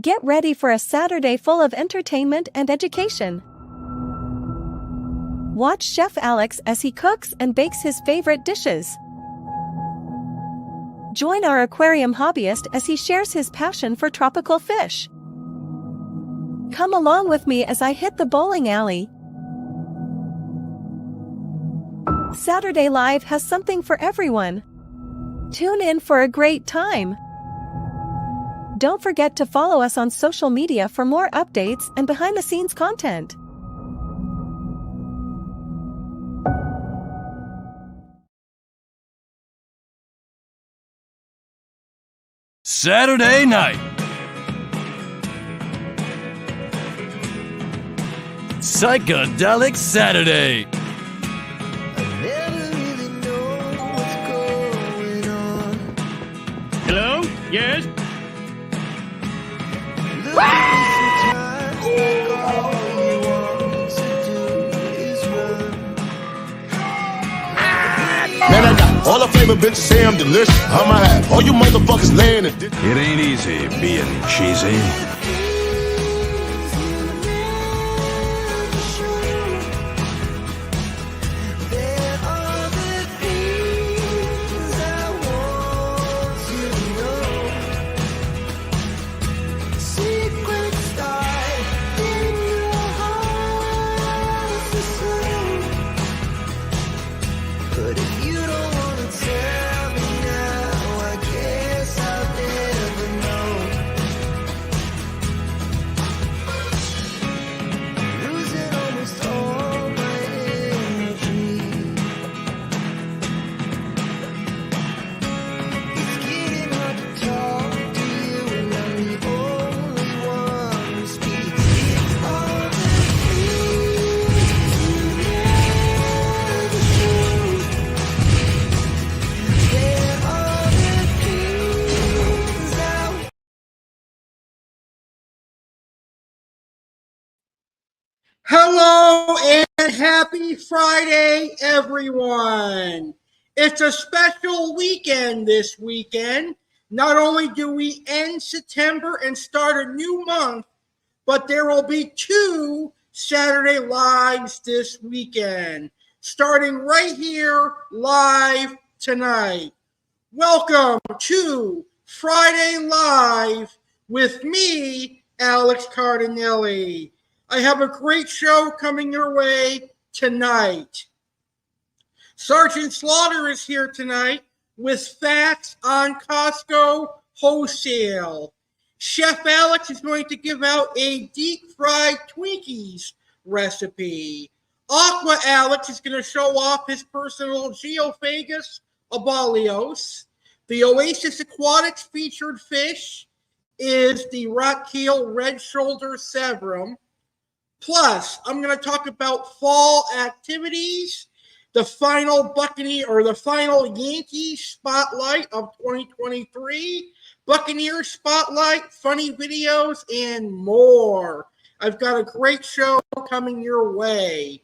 Get ready for a Saturday full of entertainment and education. Watch Chef Alex as he cooks and bakes his favorite dishes. Join our aquarium hobbyist as he shares his passion for tropical fish. Come along with me as I hit the bowling alley. Saturday Live has something for everyone. Tune in for a great time. Don't forget to follow us on social media for more updates and behind-the-scenes content. Saturday night. Psychedelic Saturday. Hello? Yes? Man, I got all the flavor bitches say I'm delicious. I'ma have all you motherfuckers laying it. It ain't easy being cheesy. Hello and happy Friday, everyone. It's a special weekend this weekend. Not only do we end September and start a new month, but there will be 2 Saturday Lives this weekend, starting right here live tonight. Welcome to Friday Live with me, Alex Cardinale. I have a great show coming your way tonight. Sergeant Slaughter is here tonight with facts on Costco wholesale. Chef Alex is going to give out a deep-fried Twinkies recipe. Aqua Alex is going to show off his personal Geophagus Abalios. The Oasis Aquatics featured fish is the Rotkeil red shoulder Severum. Plus, I'm going to talk about fall activities, the final Buccaneers or the final Yankees spotlight of 2023, Buccaneers spotlight, funny videos, and more. I've got a great show coming your way.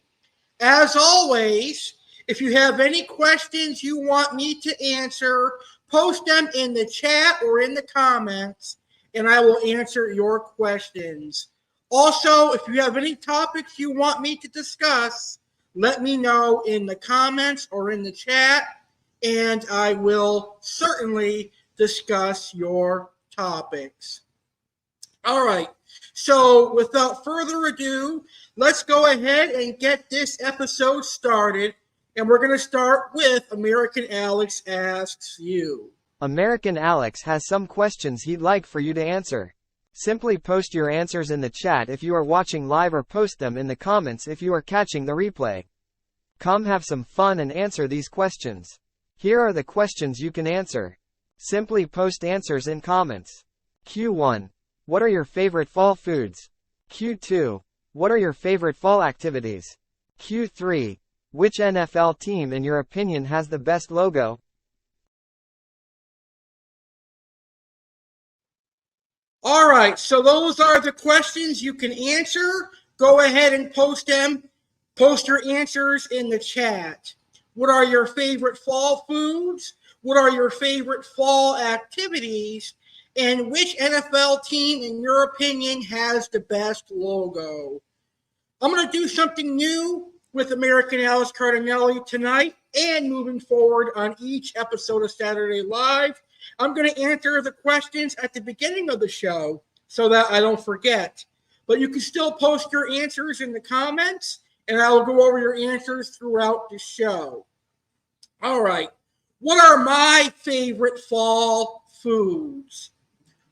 As always, if you have any questions you want me to answer, post them in the chat or in the comments, and I will answer your questions. Also, if you have any topics you want me to discuss, let me know in the comments or in the chat, and I will certainly discuss your topics. All right, so without further ado, let's go ahead and get this episode started, and we're going to start with American Alex Asks You. American Alex has some questions he'd like for you to answer. Simply post your answers in the chat if you are watching live or post them in the comments if you are catching the replay. Come have some fun and answer these questions. Here are the questions you can answer. Simply post answers in comments. Q1. What are your favorite fall foods? Q2. What are your favorite fall activities? Q3. Which NFL team in your opinion has the best logo? All right, so those are the questions you can answer. Go ahead and post them. Post your answers in the chat. What are your favorite fall foods? What are your favorite fall activities? And which NFL team, in your opinion, has the best logo? I'm going to do something new with American Alex Cardinale tonight and moving forward on each episode of Saturday Live. I'm going to answer the questions at the beginning of the show so that I don't forget. But you can still post your answers in the comments, and I will go over your answers throughout the show. All right. What are my favorite fall foods?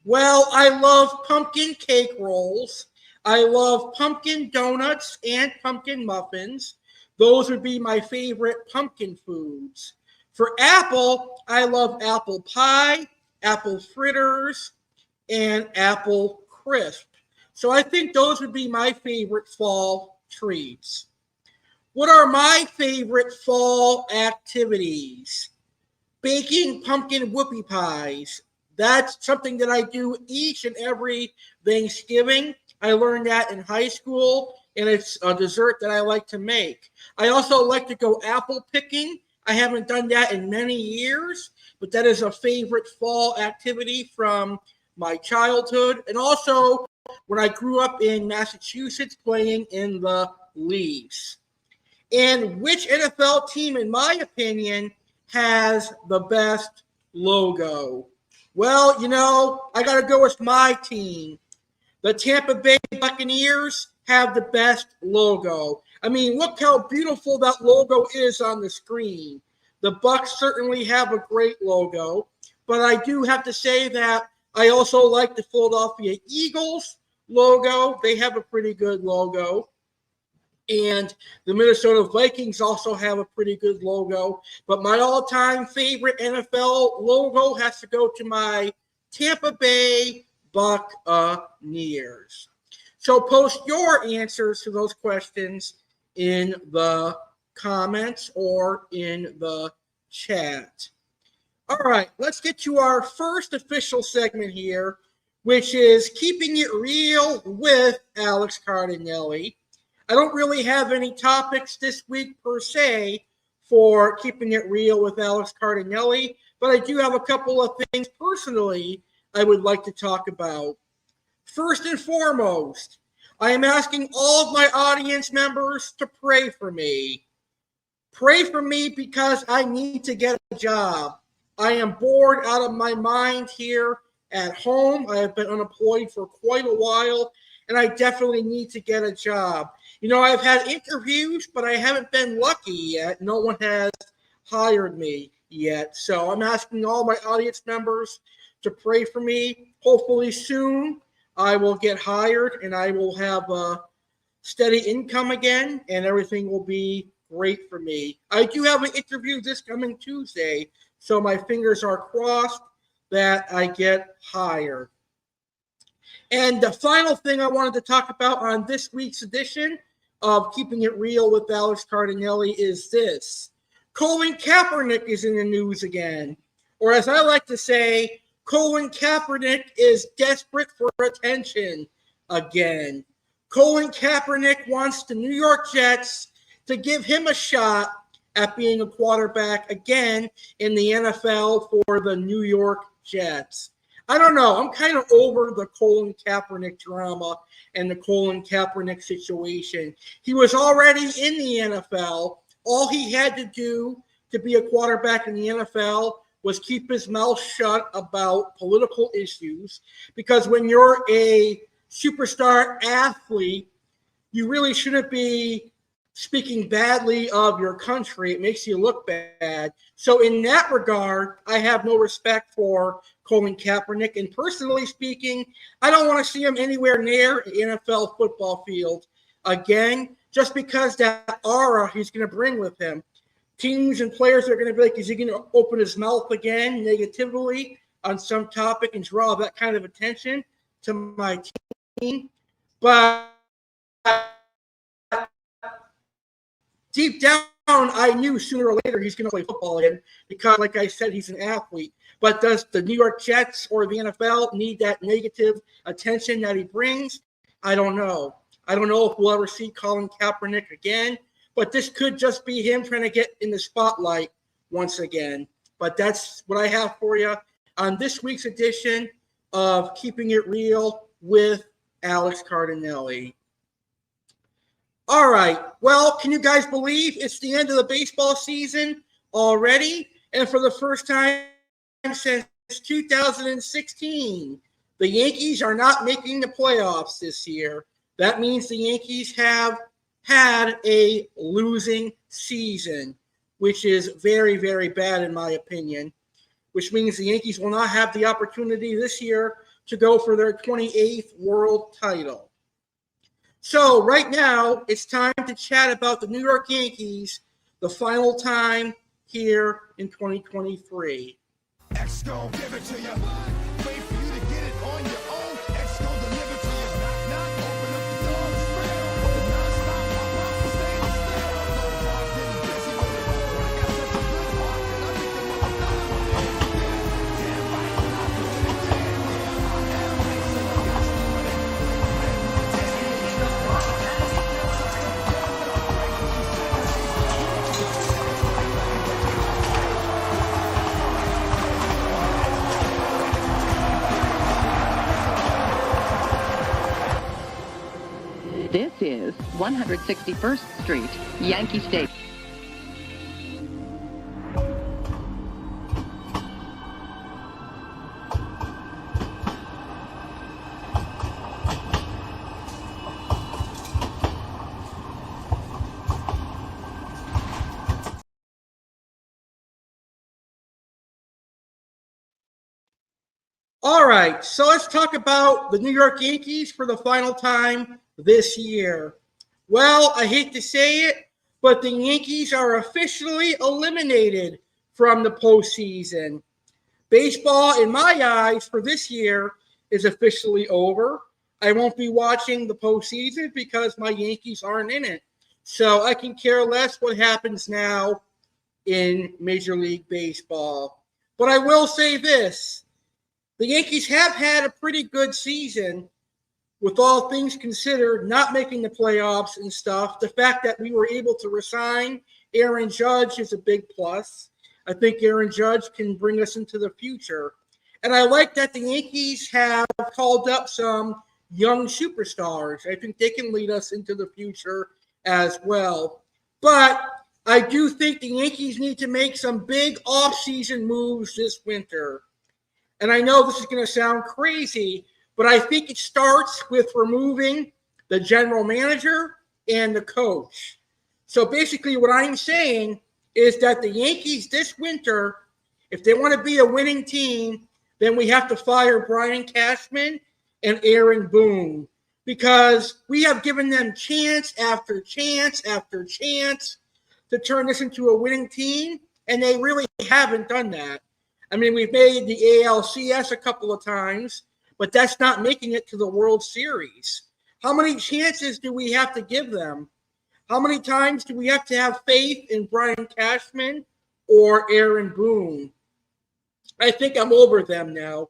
Well, I love pumpkin cake rolls. I love pumpkin donuts and pumpkin muffins. Those would be my favorite pumpkin foods. For apple, I love apple pie, apple fritters, and apple crisp. So I think those would be my favorite fall treats. What are my favorite fall activities? Baking pumpkin whoopie pies. That's something that I do each and every Thanksgiving. I learned that in high school, and it's a dessert that I like to make. I also like to go apple picking. I haven't done that in many years, but that is a favorite fall activity from my childhood. And also when I grew up in Massachusetts playing in the leagues. And which NFL team, in my opinion, has the best logo? Well, I got to go with my team. The Tampa Bay Buccaneers have the best logo. I mean, look how beautiful that logo is on the screen. The Bucs certainly have a great logo, but I do have to say that I also like the Philadelphia Eagles logo. They have a pretty good logo. And the Minnesota Vikings also have a pretty good logo. But my all-time favorite NFL logo has to go to my Tampa Bay Buccaneers. So post your answers to those questions in the comments or in the chat. All right, let's get to our first official segment here, which is Keeping It Real with Alex Cardinale. I don't really have any topics this week per se for Keeping It Real with Alex Cardinale, but I do have a couple of things personally I would like to talk about. First and foremost, I am asking all of my audience members to pray for me. Pray for me because I need to get a job. I am bored out of my mind here at home. I have been unemployed for quite a while, and I definitely need to get a job. I've had interviews, but I haven't been lucky yet. No one has hired me yet. So I'm asking all my audience members to pray for me. Hopefully soon I will get hired and I will have a steady income again and everything will be great for me. I do have an interview this coming Tuesday, so my fingers are crossed that I get hired. And the final thing I wanted to talk about on this week's edition of Keeping It Real with Alex Cardinale is this. Colin Kaepernick is in the news again. Or as I like to say, Colin Kaepernick is desperate for attention again. Colin Kaepernick wants the New York Jets to give him a shot at being a quarterback again in the NFL for the New York Jets. I don't know. I'm kind of over the Colin Kaepernick drama and the Colin Kaepernick situation. He was already in the NFL. All he had to do to be a quarterback in the NFL was keep his mouth shut about political issues, because when you're a superstar athlete, you really shouldn't be speaking badly of your country. It makes you look bad. So in that regard, I have no respect for Colin Kaepernick. And personally speaking, I don't want to see him anywhere near an NFL football field again, just because that aura he's going to bring with him. Teams and players are going to be like, is he going to open his mouth again negatively on some topic and draw that kind of attention to my team? But deep down, I knew sooner or later he's going to play football again because, like I said, he's an athlete. But does the New York Jets or the NFL need that negative attention that he brings? I don't know. I don't know if we'll ever see Colin Kaepernick again, but this could just be him trying to get in the spotlight once again. But that's what I have for you on this week's edition of Keeping It Real with Alex Cardinale. All right. Well, can you guys believe it's the end of the baseball season already? And for the first time since 2016, the Yankees are not making the playoffs this year. That means the Yankees have had a losing season, which is very, very bad in my opinion, which means the Yankees will not have the opportunity this year to go for their 28th world title. So right now, it's time to chat about the New York Yankees, the final time here in 2023. X gon' give it to you. Wait for you to get it on your own. X gon' deliver to you. Knock, knock, open up the door. It's real. The non-stop pop-up, stay still. No hard, getting busy with it. I got such a good heart, and I think the motherfucker will hit it. Damn right, I'm not doing it. Damn, yeah, I am nice, and I got to win it. This is 161st Street, Yankee Stadium. All right, so let's talk about the New York Yankees for the final time this year. Well, I hate to say it, but the Yankees are officially eliminated from the postseason. Baseball, in my eyes, for this year is officially over. I won't be watching the postseason because my Yankees aren't in it. So I can care less what happens now in Major League Baseball. But I will say this. The Yankees have had a pretty good season, with all things considered, not making the playoffs and stuff. The fact that we were able to resign Aaron Judge is a big plus. I think Aaron Judge can bring us into the future. And I like that the Yankees have called up some young superstars. I think they can lead us into the future as well. But I do think the Yankees need to make some big offseason moves this winter. And I know this is going to sound crazy, but I think it starts with removing the general manager and the coach. So basically what I'm saying is that the Yankees this winter, if they want to be a winning team, then we have to fire Brian Cashman and Aaron Boone, because we have given them chance after chance after chance to turn this into a winning team, and they really haven't done that. I mean, we've made the ALCS a couple of times, but that's not making it to the World Series. How many chances do we have to give them? How many times do we have to have faith in Brian Cashman or Aaron Boone? I think I'm over them now.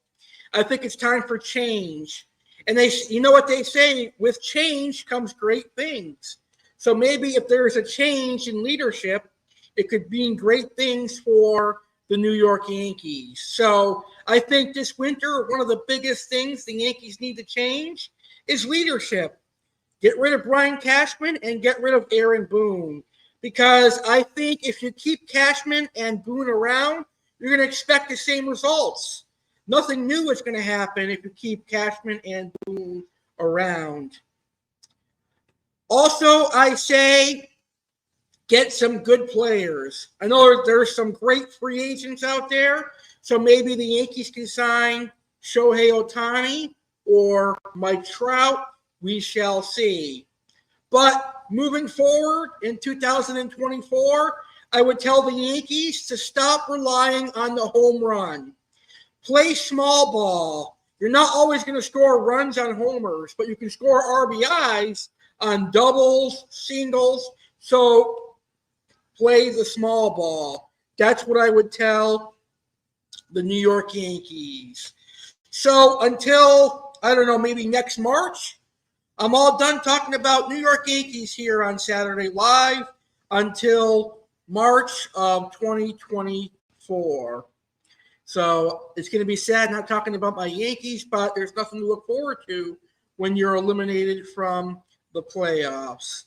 I think it's time for change. And you know what they say, with change comes great things. So maybe if there's a change in leadership, it could mean great things for the New York Yankees. So I think this winter, one of the biggest things the Yankees need to change is leadership. Get rid of Brian Cashman and get rid of Aaron Boone. Because I think if you keep Cashman and Boone around, you're going to expect the same results. Nothing new is going to happen if you keep Cashman and Boone around. Also, I say get some good players. I know there's some great free agents out there, so maybe the Yankees can sign Shohei Ohtani or Mike Trout. We shall see. But moving forward in 2024, I would tell the Yankees to stop relying on the home run. Play small ball. You're not always going to score runs on homers, but you can score RBIs on doubles, singles. So play the small ball. That's what I would tell the New York Yankees. So until, I don't know, maybe next March, I'm all done talking about New York Yankees here on Saturday Live until March of 2024. So it's going to be sad not talking about my Yankees, but there's nothing to look forward to when you're eliminated from the playoffs.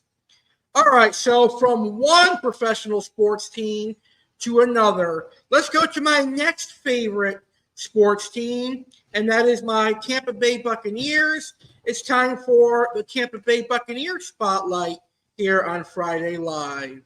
All right, so from one professional sports team to another, let's go to my next favorite sports team, and that is my Tampa Bay Buccaneers. It's time for the Tampa Bay Buccaneers Spotlight here on Friday Live.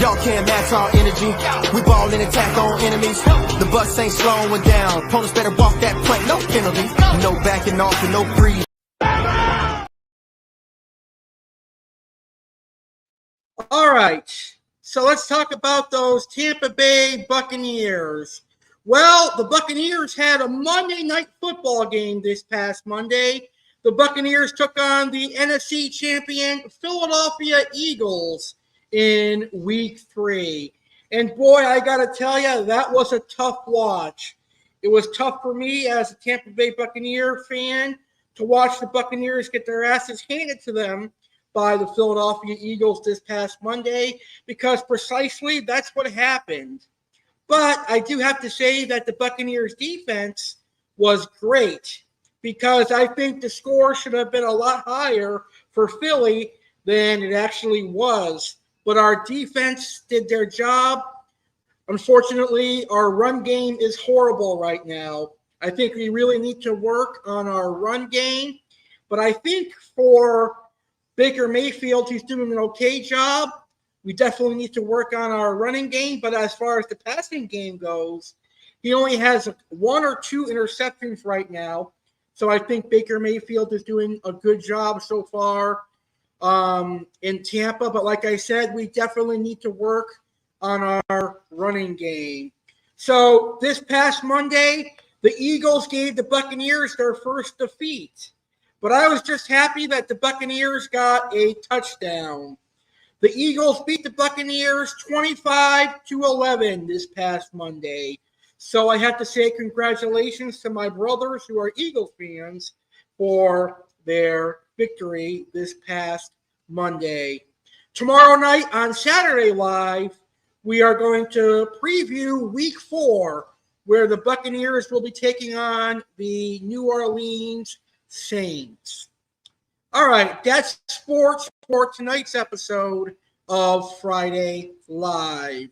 Y'all can't match our energy. We ball and attack on enemies. The bus ain't slowing down. Opponents better walk that plank, no penalty. No backing off and no freeze. All right, so let's talk about those Tampa Bay Buccaneers. Well, the Buccaneers had a Monday night football game this past Monday. The Buccaneers took on the NFC champion Philadelphia Eagles in week 3. And boy, I got to tell you, that was a tough watch. It was tough for me as a Tampa Bay Buccaneer fan to watch the Buccaneers get their asses handed to them by the Philadelphia Eagles this past Monday, because precisely that's what happened. But I do have to say that the Buccaneers defense was great, because I think the score should have been a lot higher for Philly than it actually was. But our defense did their job. Unfortunately, our run game is horrible right now. I think we really need to work on our run game. But I think for Baker Mayfield, he's doing an okay job. We definitely need to work on our running game. But as far as the passing game goes, he only has 1 or 2 interceptions right now. So I think Baker Mayfield is doing a good job so far in Tampa. But like I said, we definitely need to work on our running game. So this past Monday, the Eagles gave the Buccaneers their first defeat. But I was just happy that the Buccaneers got a touchdown. The Eagles beat the Buccaneers 25-11 this past Monday. So I have to say congratulations to my brothers who are Eagles fans for their victory this past Monday. Tomorrow night on Saturday Live, we are going to preview Week 4, where the Buccaneers will be taking on the New Orleans Saints. All right, that's sports for tonight's episode of Friday Live.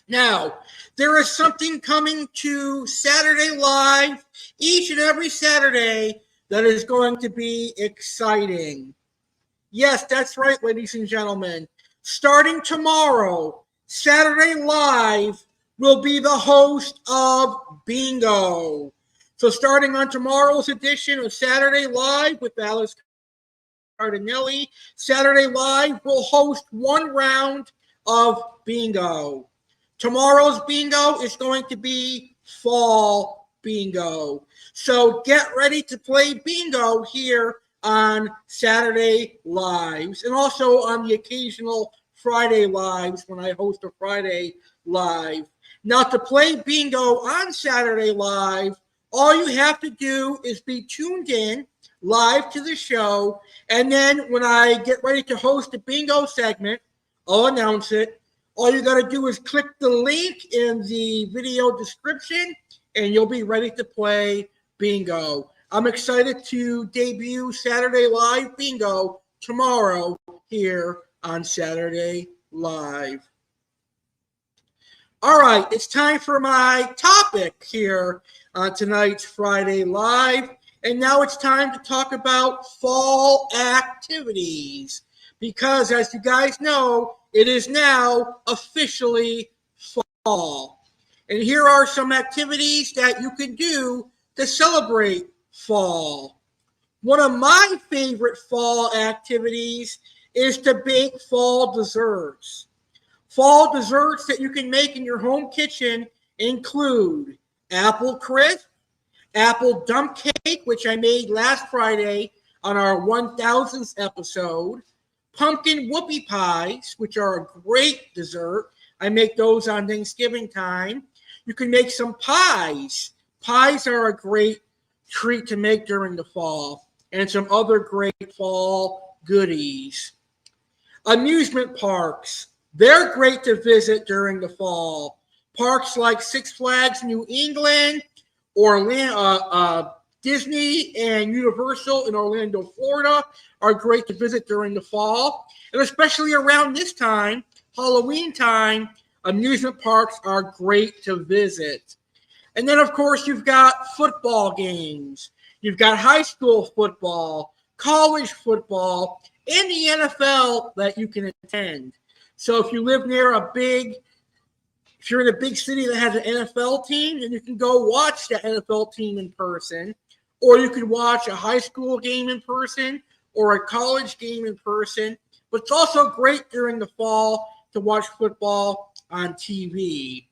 Now, there is something coming to Saturday Live each and every Saturday that is going to be exciting. Yes, that's right, ladies and gentlemen. Starting tomorrow, Saturday Live will be the host of Bingo. So starting on tomorrow's edition of Saturday Live with Alice Cardinale, Saturday Live will host one round of Bingo. Tomorrow's Bingo is going to be Fall Bingo. So get ready to play Bingo here on Saturday Lives, and also on the occasional Friday Lives when I host a Friday Live. Now, to play Bingo on Saturday Live, all you have to do is be tuned in live to the show, and then when I get ready to host a Bingo segment, I'll announce it. All you got to do is click the link in the video description, and you'll be ready to play Bingo. I'm excited to debut Saturday Live Bingo tomorrow here on Saturday Live. All right, it's time for my topic here on tonight's Friday Live. And now it's time to talk about fall activities. Because as you guys know, it is now officially fall. And here are some activities that you can do to celebrate fall. One of my favorite fall activities is to bake fall desserts. Fall desserts that you can make in your home kitchen include apple crisp, apple dump cake, which I made last Friday on our 1000th episode, pumpkin whoopie pies, which are a great dessert. I make those on Thanksgiving time. You can make some pies. Pies are a great treat to make during the fall, and some other great fall goodies. Amusement parks. They're great to visit during the fall. Parks like Six Flags New England, Disney and Universal in Orlando, Florida are great to visit during the fall. And especially around this time, Halloween time, amusement parks are great to visit. And then, of course, you've got football games. You've got high school football, college football, and the NFL that you can attend. So if you live near if you're in a big city that has an NFL team, then you can go watch the NFL team in person, or you can watch a high school game in person or a college game in person. But it's also great during the fall to watch football on TV.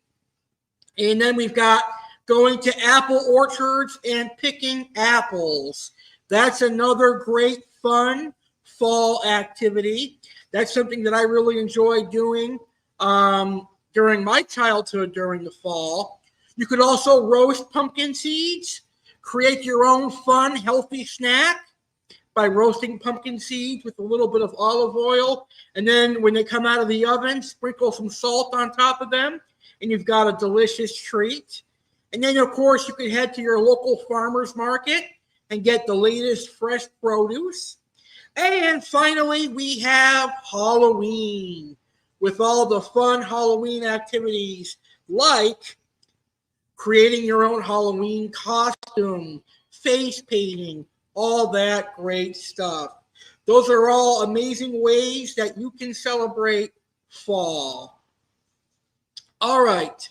And then we've got going to apple orchards and picking apples. That's another great fun fall activity. That's something that I really enjoy doing during my childhood during the fall. You could also roast pumpkin seeds, create your own fun, healthy snack by roasting pumpkin seeds with a little bit of olive oil. And then when they come out of the oven, sprinkle some salt on top of them, and you've got a delicious treat. And then, of course, you can head to your local farmer's market and get the latest fresh produce. And finally, we have Halloween with all the fun Halloween activities like creating your own Halloween costume, face painting, all that great stuff. Those are all amazing ways that you can celebrate fall. All right.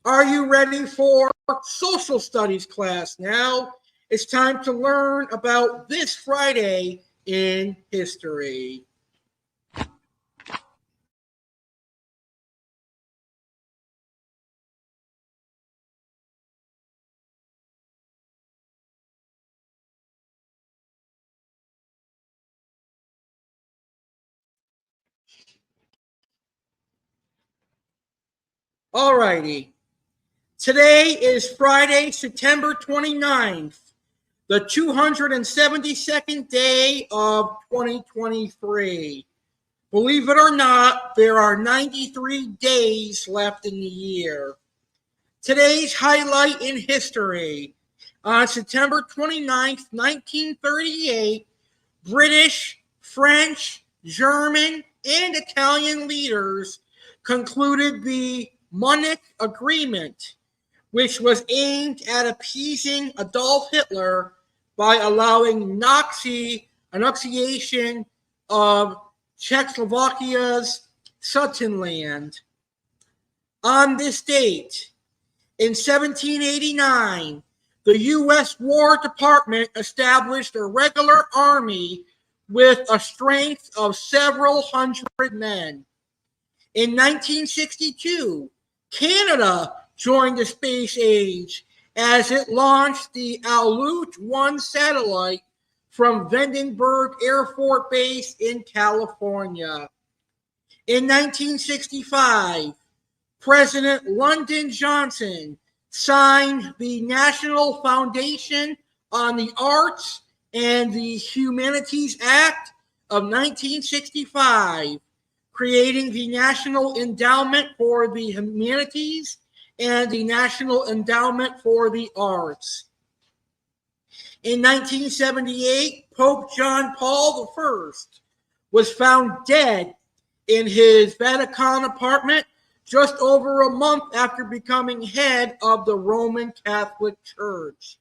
Are you ready for social studies class? Now it's time to learn about this Friday in history. All righty. Today is Friday, September 29th, the 272nd day of 2023. Believe it or not, there are 93 days left in the year. Today's highlight in history. On September 29th, 1938, British, French, German, and Italian leaders concluded the Munich Agreement, which was aimed at appeasing Adolf Hitler by allowing Nazi annexation of Czechoslovakia's Sudetenland. On this date, in 1789, the U.S. War Department established a regular army with a strength of several hundred men. In 1962, Canada joined the space age as it launched the Aleut 1 satellite from Vandenberg Air Force Base in California. In 1965, President Lyndon Johnson signed the National Foundation on the Arts and the Humanities Act of 1965, creating the National Endowment for the Humanities and the National Endowment for the Arts. In 1978, Pope John Paul I was found dead in his Vatican apartment just over a month after becoming head of the Roman Catholic Church.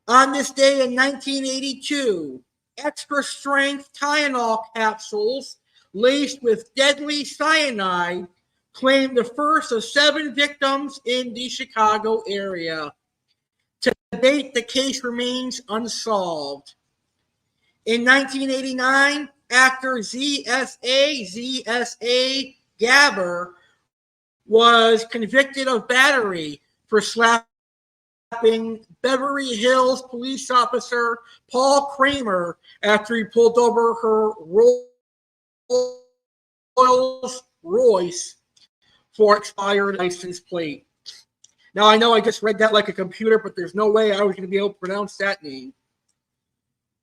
On this day in 1982, extra-strength Tylenol capsules laced with deadly cyanide claimed the first of 7 victims in the Chicago area. To date, the case remains unsolved. In 1989, actor Z.S.A. Gabber was convicted of battery for slapping Beverly Hills police officer Paul Kramer after he pulled over her Rolls Royce for expired license plate. Now, I know I just read that like a computer, but there's no way I was going to be able to pronounce that name.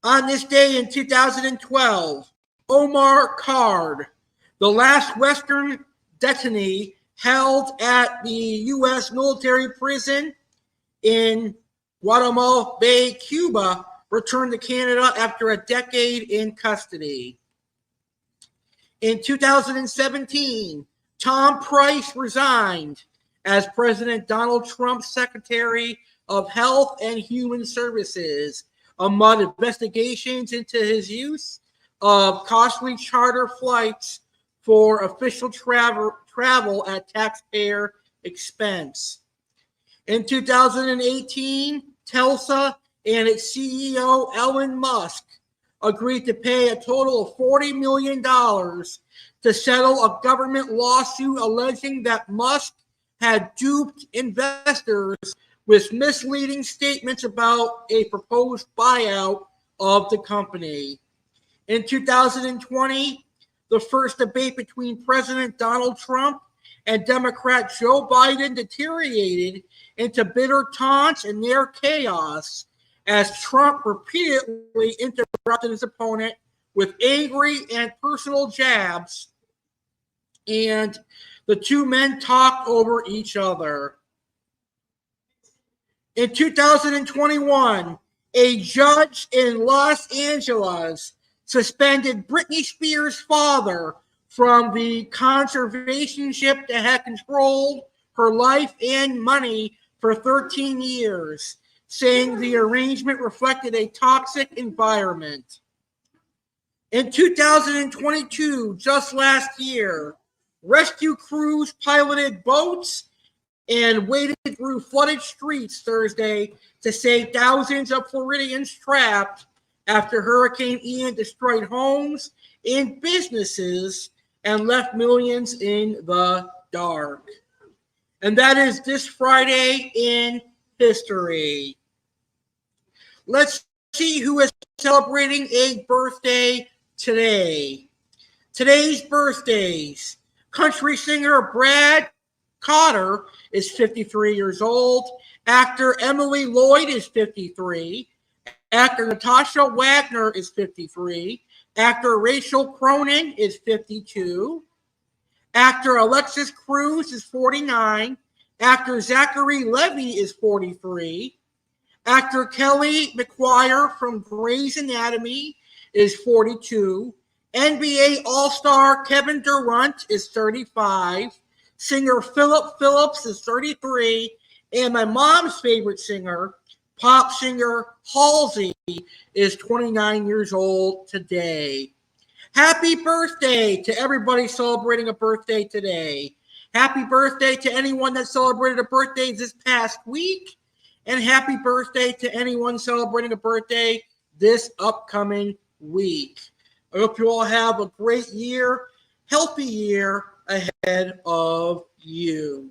On this day in 2012, Omar Card, the last Western detainee held at the U.S. military prison in Guatemala Bay, Cuba, returned to Canada after a decade in custody. In 2017, Tom Price resigned as President Donald Trump's Secretary of Health and Human Services amid investigations into his use of costly charter flights for official travel at taxpayer expense. In 2018, Tesla and its CEO, Elon Musk, agreed to pay a total of $40 million to settle a government lawsuit alleging that Musk had duped investors with misleading statements about a proposed buyout of the company. In 2020, the first debate between President Donald Trump and Democrat Joe Biden deteriorated into bitter taunts and near chaos as Trump repeatedly interrupted his opponent with angry and personal jabs, and the two men talked over each other. In 2021, a judge in Los Angeles suspended Britney Spears' father from the conservatorship that had controlled her life and money for 13 years, saying the arrangement reflected a toxic environment. In 2022, just last year, rescue crews piloted boats and waded through flooded streets Thursday to save thousands of Floridians trapped after Hurricane Ian destroyed homes and businesses and left millions in the dark. And that is this Friday in history. Let's see who is celebrating a birthday today. Today's birthdays. Country singer Brad Cotter is 53 years old. Actor Emily Lloyd is 53. Actor Natasha Wagner is 53. Actor Rachel Cronin is 52. Actor Alexis Cruz is 49. Actor Zachary Levy is 43. Actor Kelly McGuire from Grey's Anatomy is 42. NBA All-Star Kevin Durant is 35. Singer Philip Phillips is 33. And my mom's favorite singer, pop singer Halsey, is 29 years old today. Happy birthday to everybody celebrating a birthday today. Happy birthday to anyone that celebrated a birthday this past week. And happy birthday to anyone celebrating a birthday this upcoming week. I hope you all have a great year, healthy year ahead of you.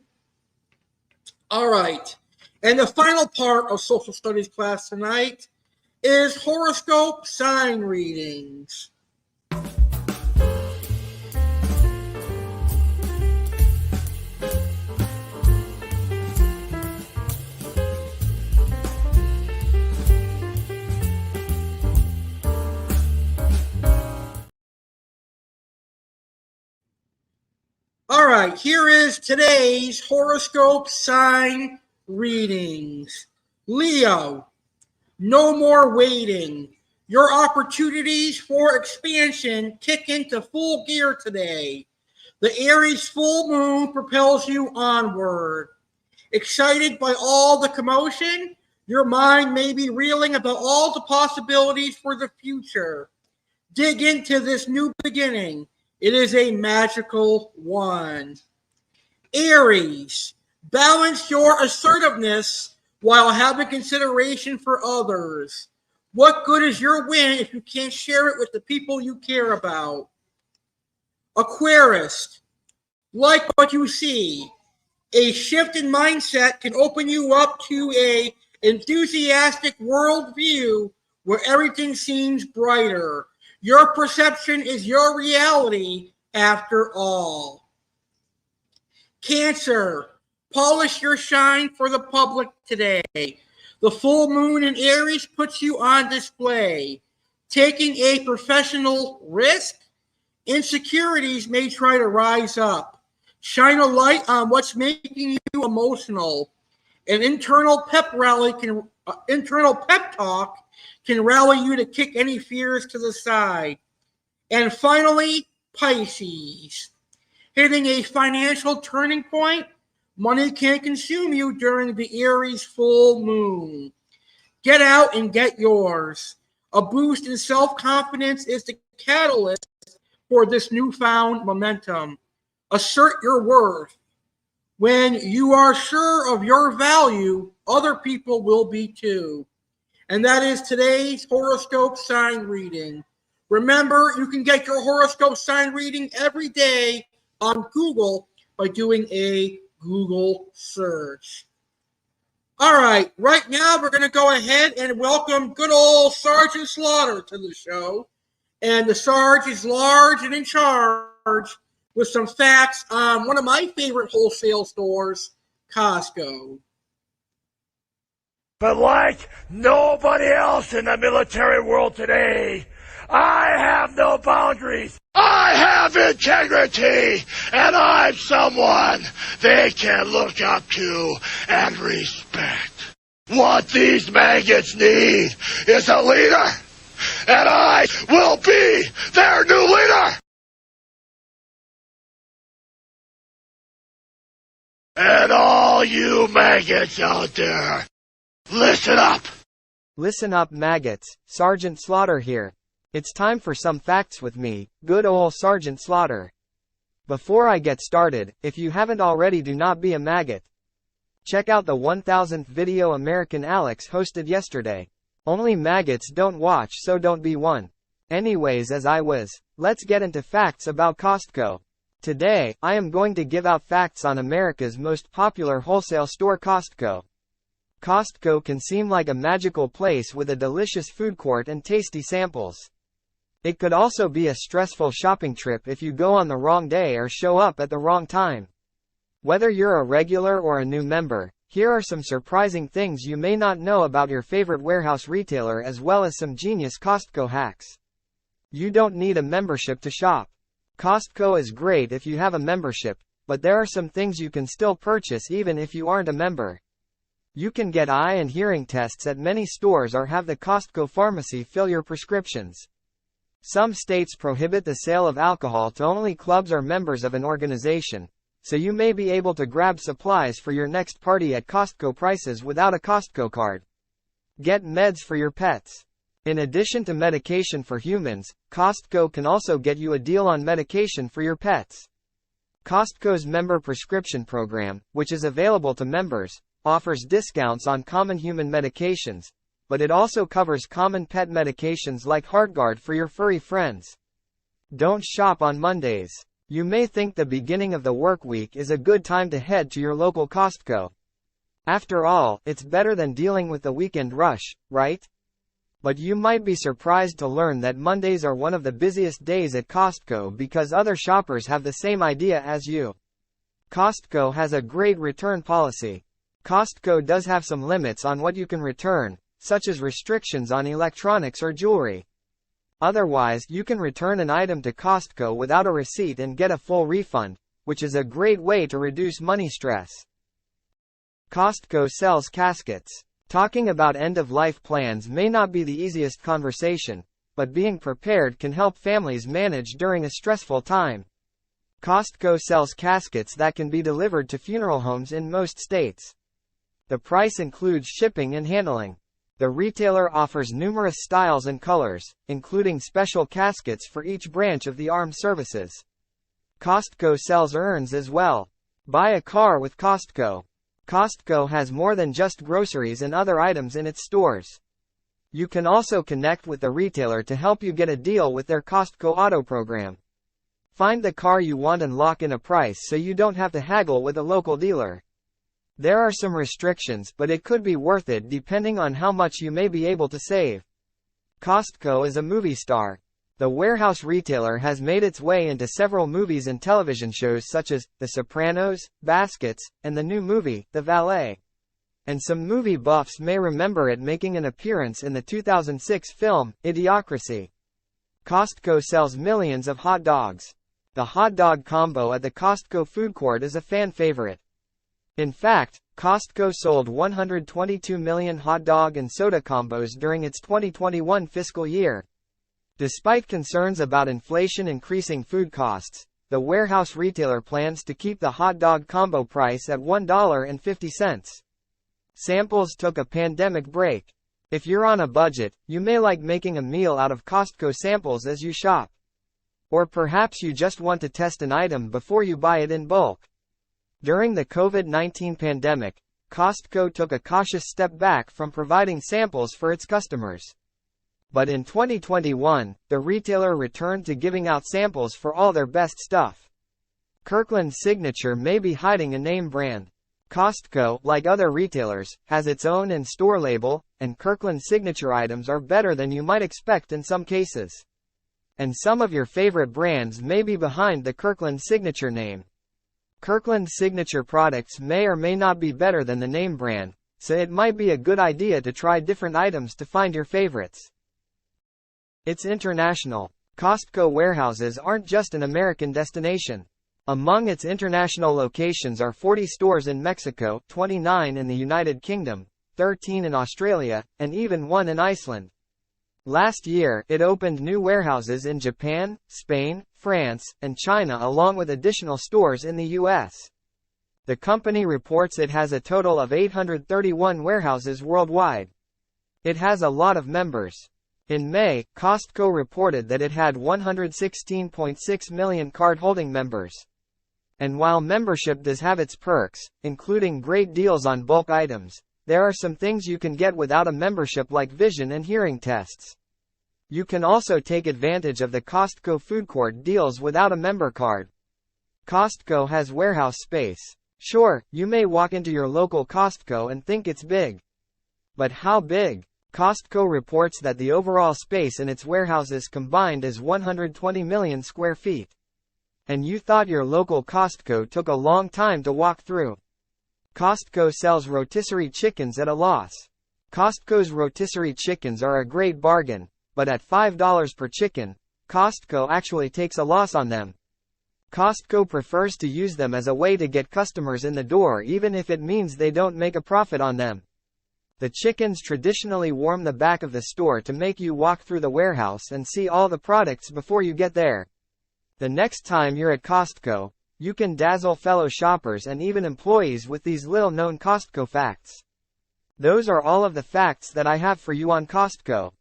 All right. And the final part of social studies class tonight is horoscope sign readings. All right, here is today's horoscope sign readings. Leo, no more waiting. Your opportunities for expansion kick into full gear today. The Aries full moon propels you onward. Excited by all the commotion, your mind may be reeling about all the possibilities for the future. Dig into this new beginning. It is a magical one. Aries, balance your assertiveness while having consideration for others. What good is your win if you can't share it with the people you care about? Aquarius, like what you see. A shift in mindset can open you up to a enthusiastic worldview where everything seems brighter. Your perception is your reality after all. Cancer, polish your shine for the public today. The full moon in Aries puts you on display. Taking a professional risk, insecurities may try to rise up. Shine a light on what's making you emotional. An internal pep talk can rally you to kick any fears to the side. And finally, Pisces. Hitting a financial turning point, money can consume you during the Aries full moon. Get out and get yours. A boost in self-confidence is the catalyst for this newfound momentum. Assert your worth. When you are sure of your value, other people will be too. And that is today's horoscope sign reading. Remember, you can get your horoscope sign reading every day on Google by doing a Google search. All right, right now we're going to go ahead and welcome good old Sergeant Slaughter to the show. And the Sarge is large and in charge with some facts on one of my favorite wholesale stores, Costco. But like nobody else in the military world today, I have no boundaries. I have integrity, and I'm someone they can look up to and respect. What these maggots need is a leader, and I will be their new leader. And all you maggots out there, listen up. Listen up, maggots. Sergeant Slaughter here. It's time for some facts with me, good ol' Sergeant Slaughter. Before I get started, if you haven't already, do not be a maggot. Check out the 1000th video American Alex hosted yesterday. Only maggots don't watch, so don't be one. Anyways, let's get into facts about Costco. Today, I am going to give out facts on America's most popular wholesale store, Costco. Costco can seem like a magical place with a delicious food court and tasty samples. It could also be a stressful shopping trip if you go on the wrong day or show up at the wrong time. Whether you're a regular or a new member, here are some surprising things you may not know about your favorite warehouse retailer, as well as some genius Costco hacks. You don't need a membership to shop. Costco is great if you have a membership, but there are some things you can still purchase even if you aren't a member. You can get eye and hearing tests at many stores or have the Costco pharmacy fill your prescriptions. Some states prohibit the sale of alcohol to only clubs or members of an organization, so you may be able to grab supplies for your next party at Costco prices without a Costco card. Get meds for your pets. In addition to medication for humans, Costco can also get you a deal on medication for your pets. Costco's member prescription program, which is available to members, offers discounts on common human medications, but it also covers common pet medications like HeartGuard for your furry friends. Don't shop on Mondays. You may think the beginning of the work week is a good time to head to your local Costco. After all, it's better than dealing with the weekend rush, right? But you might be surprised to learn that Mondays are one of the busiest days at Costco because other shoppers have the same idea as you. Costco has a great return policy. Costco does have some limits on what you can return, such as restrictions on electronics or jewelry. Otherwise, you can return an item to Costco without a receipt and get a full refund, which is a great way to reduce money stress. Costco sells caskets. Talking about end-of-life plans may not be the easiest conversation, but being prepared can help families manage during a stressful time. Costco sells caskets that can be delivered to funeral homes in most states. The price includes shipping and handling. The retailer offers numerous styles and colors, including special caskets for each branch of the armed services. Costco sells urns as well. Buy a car with Costco. Costco has more than just groceries and other items in its stores. You can also connect with the retailer to help you get a deal with their Costco Auto program. Find the car you want and lock in a price so you don't have to haggle with a local dealer. There are some restrictions, but it could be worth it depending on how much you may be able to save. Costco is a movie star. The warehouse retailer has made its way into several movies and television shows such as The Sopranos, Baskets, and the new movie, The Valet. And some movie buffs may remember it making an appearance in the 2006 film, Idiocracy. Costco sells millions of hot dogs. The hot dog combo at the Costco food court is a fan favorite. In fact, Costco sold 122 million hot dog and soda combos during its 2021 fiscal year. Despite concerns about inflation increasing food costs, the warehouse retailer plans to keep the hot dog combo price at $1.50. Samples took a pandemic break. If you're on a budget, you may like making a meal out of Costco samples as you shop. Or perhaps you just want to test an item before you buy it in bulk. During the COVID-19 pandemic, Costco took a cautious step back from providing samples for its customers. But in 2021, the retailer returned to giving out samples for all their best stuff. Kirkland's Signature may be hiding a name brand. Costco, like other retailers, has its own in-store label, and Kirkland's Signature items are better than you might expect in some cases. And some of your favorite brands may be behind the Kirkland Signature name. Kirkland Signature products may or may not be better than the name brand, so it might be a good idea to try different items to find your favorites. It's international. Costco warehouses aren't just an American destination. Among its international locations are 40 stores in Mexico, 29 in the United Kingdom, 13 in Australia, and even one in Iceland. Last year, it opened new warehouses in Japan, Spain, France, and China along with additional stores in the U.S. The company reports it has a total of 831 warehouses worldwide. It has a lot of members. In May, Costco reported that it had 116.6 million card-holding members. And while membership does have its perks, including great deals on bulk items, there are some things you can get without a membership like vision and hearing tests. You can also take advantage of the Costco food court deals without a member card. Costco has warehouse space. Sure, you may walk into your local Costco and think it's big. But how big? Costco reports that the overall space in its warehouses combined is 120 million square feet. And you thought your local Costco took a long time to walk through. Costco sells rotisserie chickens at a loss. Costco's rotisserie chickens are a great bargain, but at $5 per chicken, Costco actually takes a loss on them. Costco prefers to use them as a way to get customers in the door even if it means they don't make a profit on them. The chickens traditionally warm the back of the store to make you walk through the warehouse and see all the products before you get there. The next time you're at Costco, you can dazzle fellow shoppers and even employees with these little-known Costco facts. Those are all of the facts that I have for you on Costco.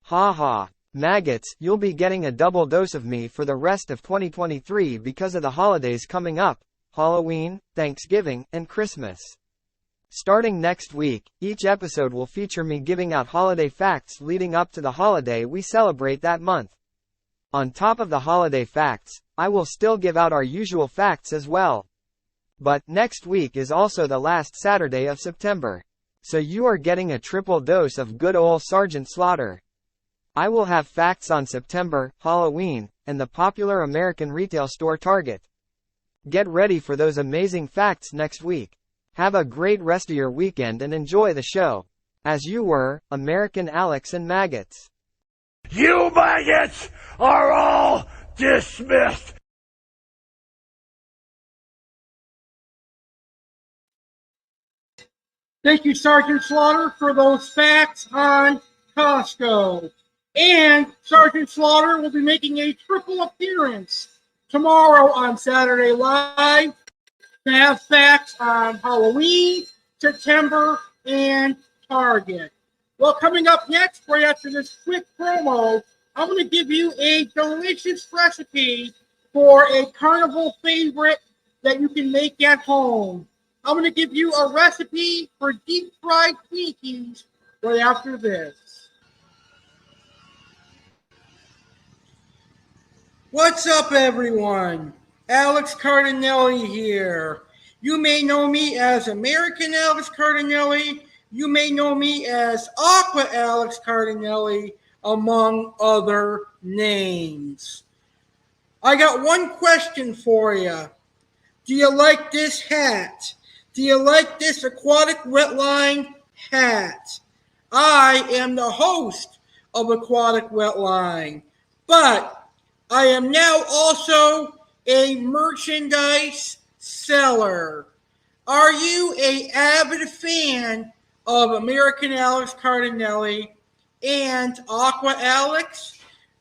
Ha ha. Maggots, you'll be getting a double dose of me for the rest of 2023 because of the holidays coming up, Halloween, Thanksgiving, and Christmas. Starting next week, each episode will feature me giving out holiday facts leading up to the holiday we celebrate that month. On top of the holiday facts, I will still give out our usual facts as well. But, next week is also the last Saturday of September. So you are getting a triple dose of good ol' Sergeant Slaughter. I will have facts on September, Halloween, and the popular American retail store Target. Get ready for those amazing facts next week. Have a great rest of your weekend and enjoy the show. As you were, American Alex and Maggots. You maggots are all dismissed. Thank you, Sergeant Slaughter, for those facts on Costco. And Sergeant Slaughter will be making a triple appearance tomorrow on Saturday Live to have facts on Halloween, September, and Target. Well, coming up next, right after this quick promo, I'm going to give you a delicious recipe for a carnival favorite, that you can make at home. I'm going to give you a recipe for deep fried Twinkies right after this. What's up, everyone? Alex Cardinale here. You may know me as American Alex Cardinale. You may know me as Aqua Alex Cardinale, among other names. I got one question for you. Do you like this hat? Do you like this aquatic wetline hat? I am the host of Aquatic Wetline, but I am now also a merchandise seller. Are you an avid fan of American Alex Cardinale and Aqua Alex?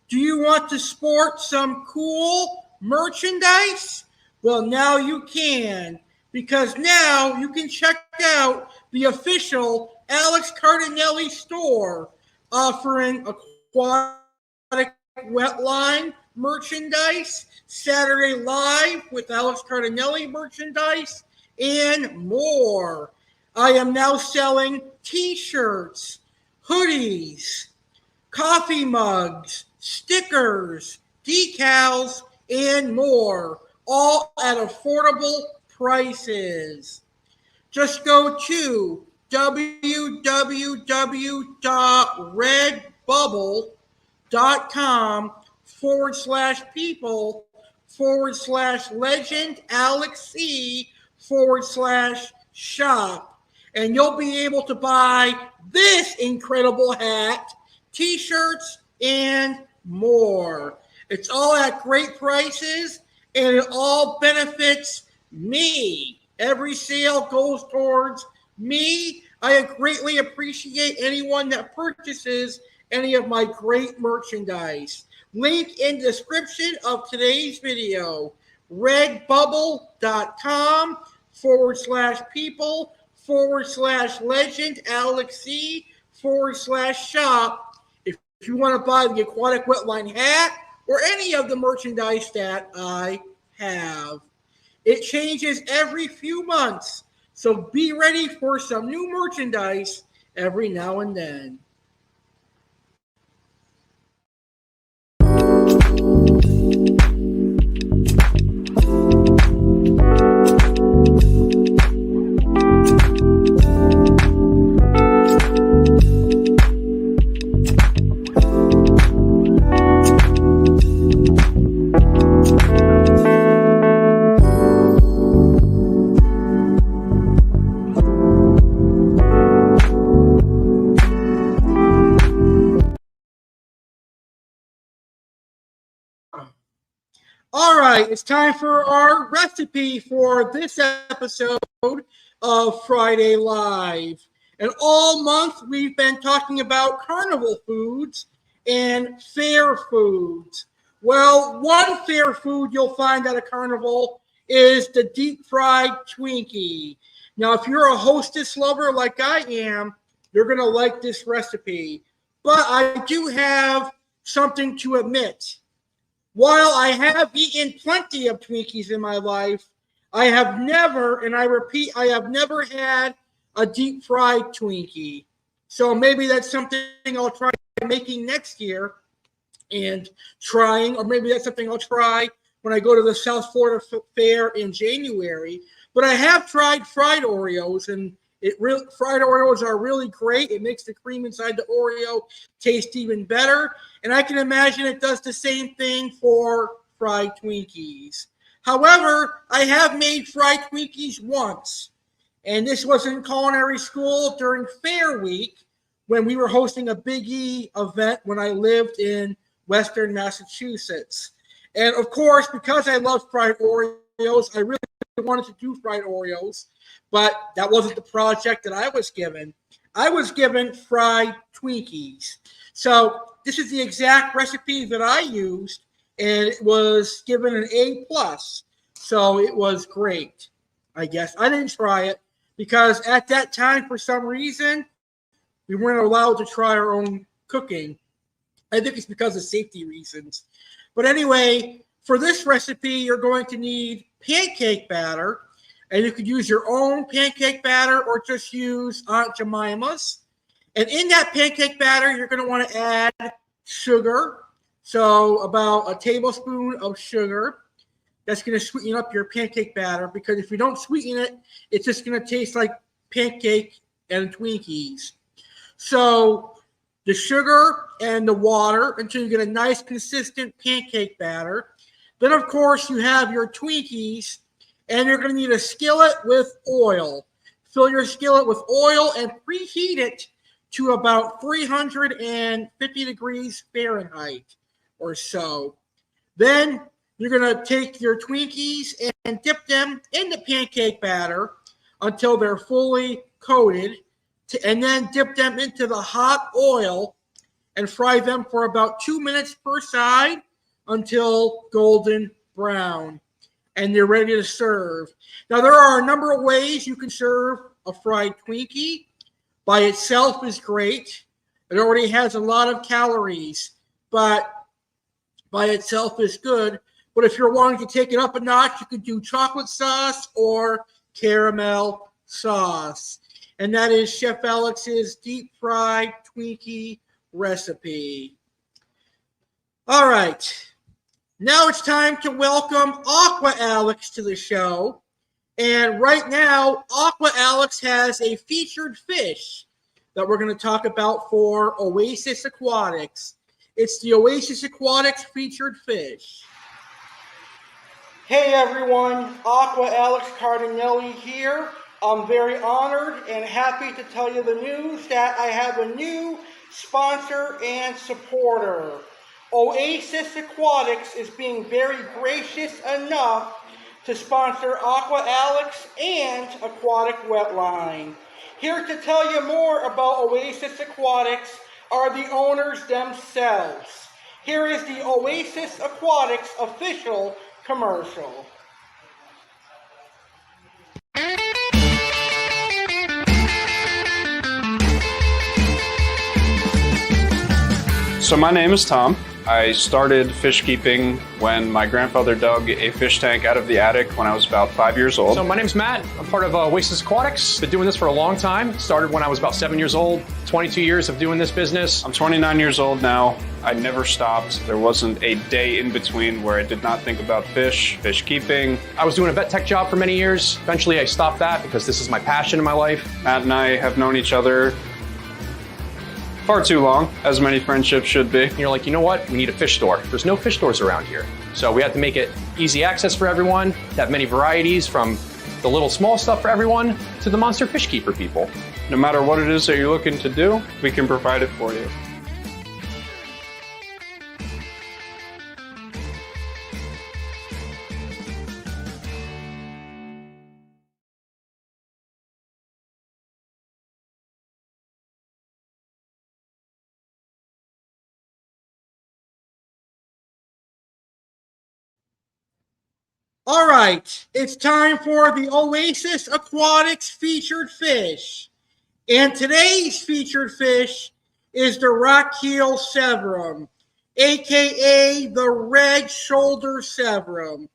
Do you want to sport some cool merchandise? Well, now you can, because now you can check out the official Alex Cardinale store offering aquatic wetline merchandise, Saturday Live with Alex Cardinale merchandise, and more. I am now selling t-shirts, hoodies, coffee mugs, stickers, decals, and more, all at affordable prices. Just go to www.redbubble.com/people/legend Alex.C/shop. And you'll be able to buy this incredible hat, t-shirts, and more. It's all at great prices, and it all benefits me. Every sale goes towards me. I greatly appreciate anyone that purchases any of my great merchandise. Link in description of today's video. redbubble.com/people/legend Alex.C/shop if you want to buy the aquatic wetline hat or any of the merchandise that I have. It changes every few months, so be ready for some new merchandise every now and then. All right, it's time for our recipe for this episode of Friday Live. And all month we've been talking about carnival foods and fair foods. Well, one fair food you'll find at a carnival is the deep fried Twinkie. Now, if you're a Hostess lover like I am, you're going to like this recipe. But I do have something to admit. While I have eaten plenty of Twinkies in my life, I have never, and I repeat, I have never had a deep fried Twinkie. So maybe that's something I'll try making next year and trying, or maybe that's something I'll try when I go to the South Florida Fair in January. But I have tried fried Oreos, and fried Oreos are really great. It makes the cream inside the Oreo taste even better. And I can imagine it does the same thing for fried Twinkies. However, I have made fried Twinkies once. And this was in culinary school during Fair Week when we were hosting a Big E event when I lived in Western Massachusetts. And of course, because I love fried Oreos, I really wanted to do fried Oreos. But that wasn't the project that I was given. I was given fried Twinkies. So this is the exact recipe that I used, and it was given an A+. So it was great, I guess. I didn't try it because at that time, for some reason, we weren't allowed to try our own cooking. I think it's because of safety reasons. But anyway, For this recipe, you're going to need pancake batter, and you could use your own pancake batter or just use Aunt Jemima's. And in that pancake batter, you're going to want to add sugar. So about a tablespoon of sugar. That's going to sweeten up your pancake batter, because if you don't sweeten it, it's just going to taste like pancake and Twinkies. So the sugar and the water until you get a nice consistent pancake batter. Then, of course, you have your Twinkies, and you're going to need a skillet with oil. Fill your skillet with oil and preheat it to about 350 degrees Fahrenheit or so. Then you're going to take your Twinkies and dip them in the pancake batter until they're fully coated, and then dip them into the hot oil and fry them for about 2 minutes per side until golden brown. And they're ready to serve. Now, there are a number of ways you can serve a fried Twinkie. By itself is great. It already has a lot of calories, but by itself is good. But if you're wanting to take it up a notch, you could do chocolate sauce or caramel sauce. And that is Chef Alex's deep fried Twinkie recipe. All right. Now it's time to welcome Aqua Alex to the show. And right now, Aqua Alex has a featured fish that we're going to talk about for Oasis Aquatics. It's the Oasis Aquatics featured fish. Hey everyone, Aqua Alex Cardinale here. I'm very honored and happy to tell you the news that I have a new sponsor and supporter. Oasis Aquatics is being very gracious enough to sponsor Aqua Alex and Aquatic Wetline. Here to tell you more about Oasis Aquatics are the owners themselves. Here is the Oasis Aquatics official commercial. So my name is Tom. I started fish keeping when my grandfather dug a fish tank out of the attic when I was about 5 years old. So my name's Matt. I'm part of Oasis Aquatics. Been doing this for a long time. Started when I was about 7 years old. 22 years of doing this business. I'm 29 years old now. I never stopped. There wasn't a day in between where I did not think about fish keeping. I was doing a vet tech job for many years. Eventually I stopped that because this is my passion in my life. Matt and I have known each other far too long, as many friendships should be. And you're like, you know what? We need a fish store. There's no fish stores around here. So we had to make it easy access for everyone, to have many varieties from the little small stuff for everyone to the monster fish keeper people. No matter what it is that you're looking to do, we can provide it for you. All right, it's time for the Oasis Aquatics featured fish. And today's featured fish is the Rotkeil Severum, aka the red shoulder Severum.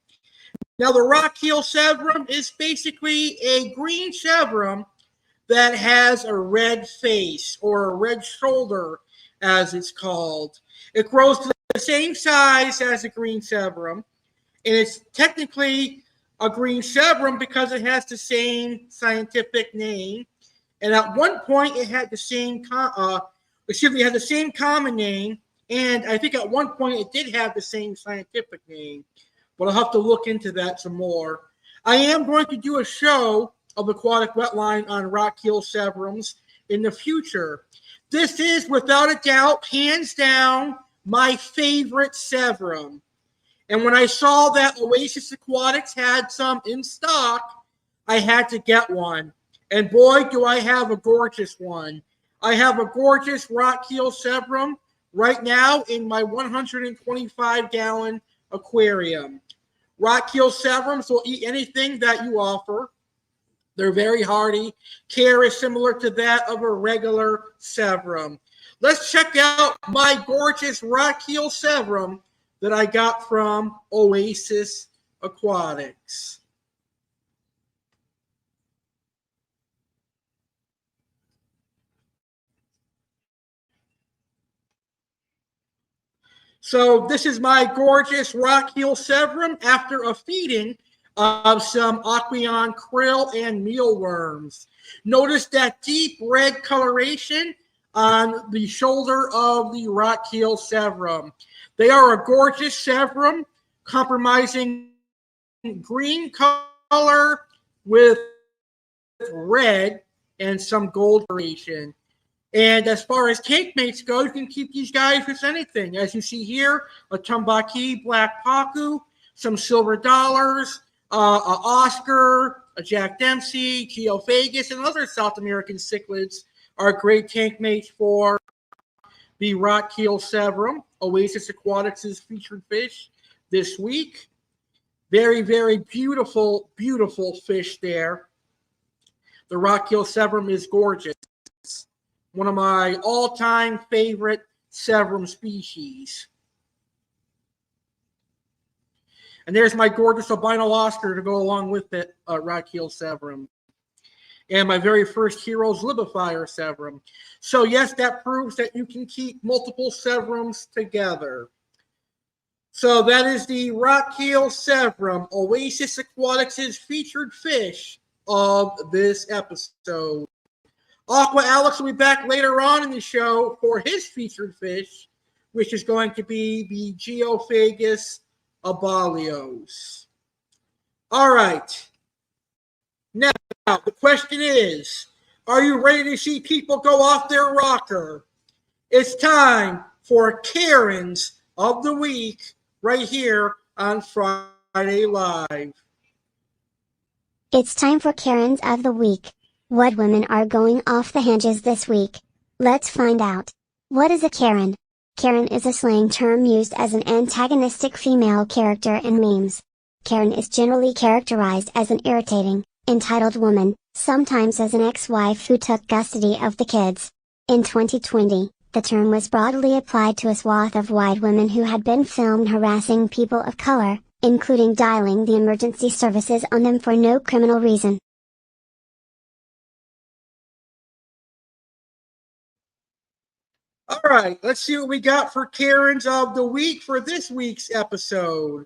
Now, the Rotkeil Severum is basically a green Severum that has a red face, or a red shoulder, as it's called. It grows to the same size as a green Severum. And it's technically a green Severum because it has the same scientific name. And at one point, it had the same common name. And I think at one point, it did have the same scientific name. But I'll have to look into that some more. I am going to do a show of Aquatic Wetline on Rotkeil Severums in the future. This is, without a doubt, hands down, my favorite Severum. And when I saw that Oasis Aquatics had some in stock, I had to get one. And boy, do I have a gorgeous one. I have a gorgeous Rotkeil Severum right now in my 125-gallon aquarium. Rotkeil Severums will eat anything that you offer. They're very hardy. Care is similar to that of a regular Severum. Let's check out my gorgeous Rotkeil Severum that I got from Oasis Aquatics. So this is my gorgeous Rotkeil Severum after a feeding of some Aqua krill and mealworms. Notice that deep red coloration on the shoulder of the Rotkeil Severum. They are a gorgeous Severum, compromising green color with red and some gold coloration. And as far as tank mates go, you can keep these guys with anything. As you see here, a Tambaki Black Pacu, some silver dollars, a Oscar, a Jack Dempsey, Geophagus, and other South American cichlids are great tank mates for the Rotkeil Severum. Oasis Aquatics' featured fish this week. Very, very beautiful, beautiful fish there. The Rotkeil Severum is gorgeous. One of my all-time favorite Severum species. And there's my gorgeous albino Oscar to go along with it, Rotkeil Severum. And my very first Heroes Libifier Severum. So yes, that proves that you can keep multiple Severums together. So that is the Rotkeil Severum, Oasis Aquatics' featured fish of this episode. Aqua Alex will be back later on in the show for his featured fish, which is going to be the Geophagus Abalios. All right. Now, the question is, are you ready to see people go off their rocker? It's time for Karens of the Week right here on Friday Live. It's time for Karens of the Week. What women are going off the hinges this week? Let's find out. What is a Karen? Karen is a slang term used as an antagonistic female character in memes. Karen is generally characterized as an irritating, entitled woman, sometimes as an ex-wife who took custody of the kids. In 2020, the term was broadly applied to a swath of white women who had been filmed harassing people of color, including dialing the emergency services on them for no criminal reason. All right, let's see what we got for Karens of the Week for this week's episode.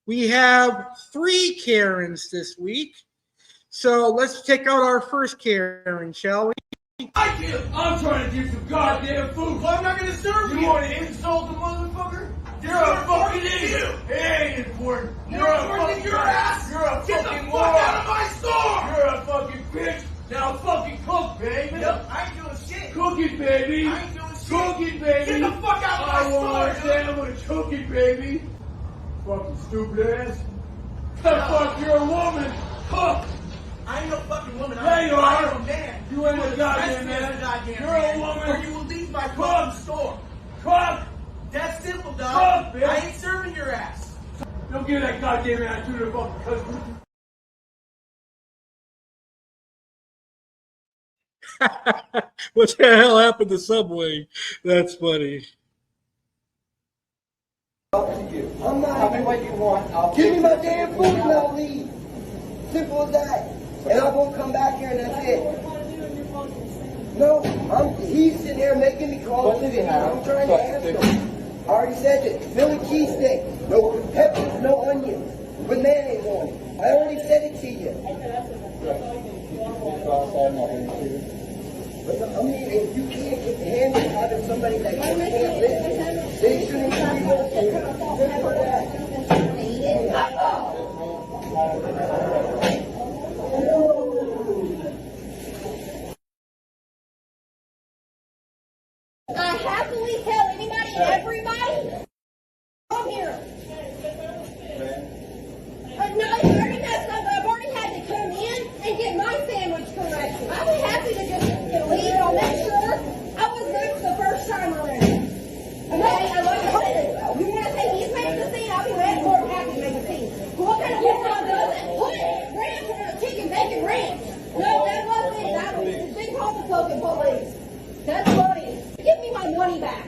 We have 3 Karens this week. So let's check out our first Karen, shall we? I'm trying to get some goddamn food. Well, I'm not going to serve you. You want to insult the motherfucker? You're a fucking idiot. It ain't important. You're a fucking your ass. You're a fucking moron. Get the fuck out of my store. You're a fucking bitch. Now fucking cook, baby. Yep, I ain't doing shit. Cook it, baby. I ain't doing shit. Cook it, baby. Get the fuck out of my store. I want to sandwich. Cook it, baby. Fucking stupid ass. The fuck, you're a woman. Cook. I ain't no fucking woman. Yeah, you are. I'm a man. You ain't a goddamn man. You're a woman. Or you will leave my fucking store. Cook. That's simple, dog. Cook, bitch. I ain't serving your ass. Don't give that goddamn attitude to fucking cousin. What the hell happened to Subway? That's funny. I'm not having what you want. Give me my damn food and I'll leave. Simple as that. And I won't come back here and that's it. No, he's sitting there making me call the video. I'm trying to answer him. I already said it. Philly cheesesteak. No peppers, no onions. With mayonnaise on it. I already said it to you. I mean, if you can't get the hand of having somebody that can't listen, they shouldn't be working. Simple as I happily tell anybody and everybody, come here. No, I've already had to come in and get my sandwich corrected. I was happy to just leave. I'll make sure I was good for the first time already. Okay, I like to say this. You want to say he's making the scene? I'll be more than happy to make a scene. What kind of restaurant does it? Put ranch on a chicken bacon ranch. No, that wasn't it. That was the big homophobic police. That's funny. Give me my money back.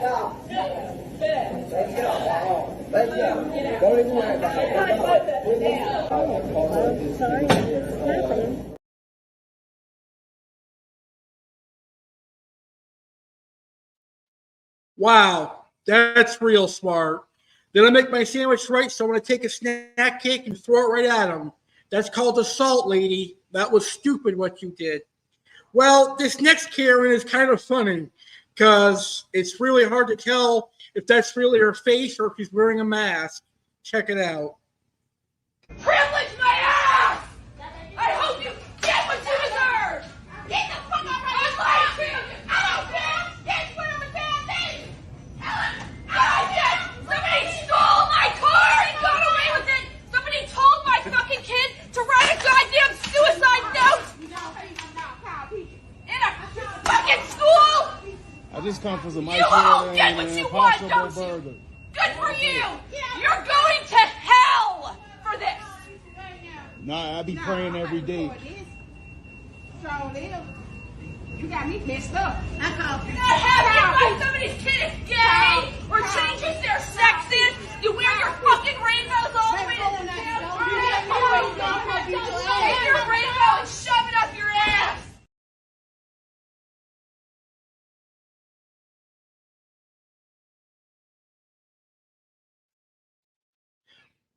go. Let's go. Let's go. Don't even worry about it. Wow, that's real smart. Did I make my sandwich right? So I'm going to take a snack cake and throw it right at him. That's called assault, lady. That was stupid what you did. Well, this next Karen is kind of funny because it's really hard to tell if that's really her face or if she's wearing a mask. Check it out. Privilege my ass! I hope you get what you deserve! Get the fuck out of here! I don't care! Get rid of the damn thing! Somebody stole my car and got away with it! Somebody told my fucking kid to write a goddamn suicide note! In a fucking school! I just come for some You all get what you want, don't you? Good for you! You're going to hell for this! Nah, I be praying every day. You got me messed up. You're not happy if somebody's kid is gay or changes their sexes. You wear your fucking rainbows all the way to the damn take your rainbow and shove it up your ass.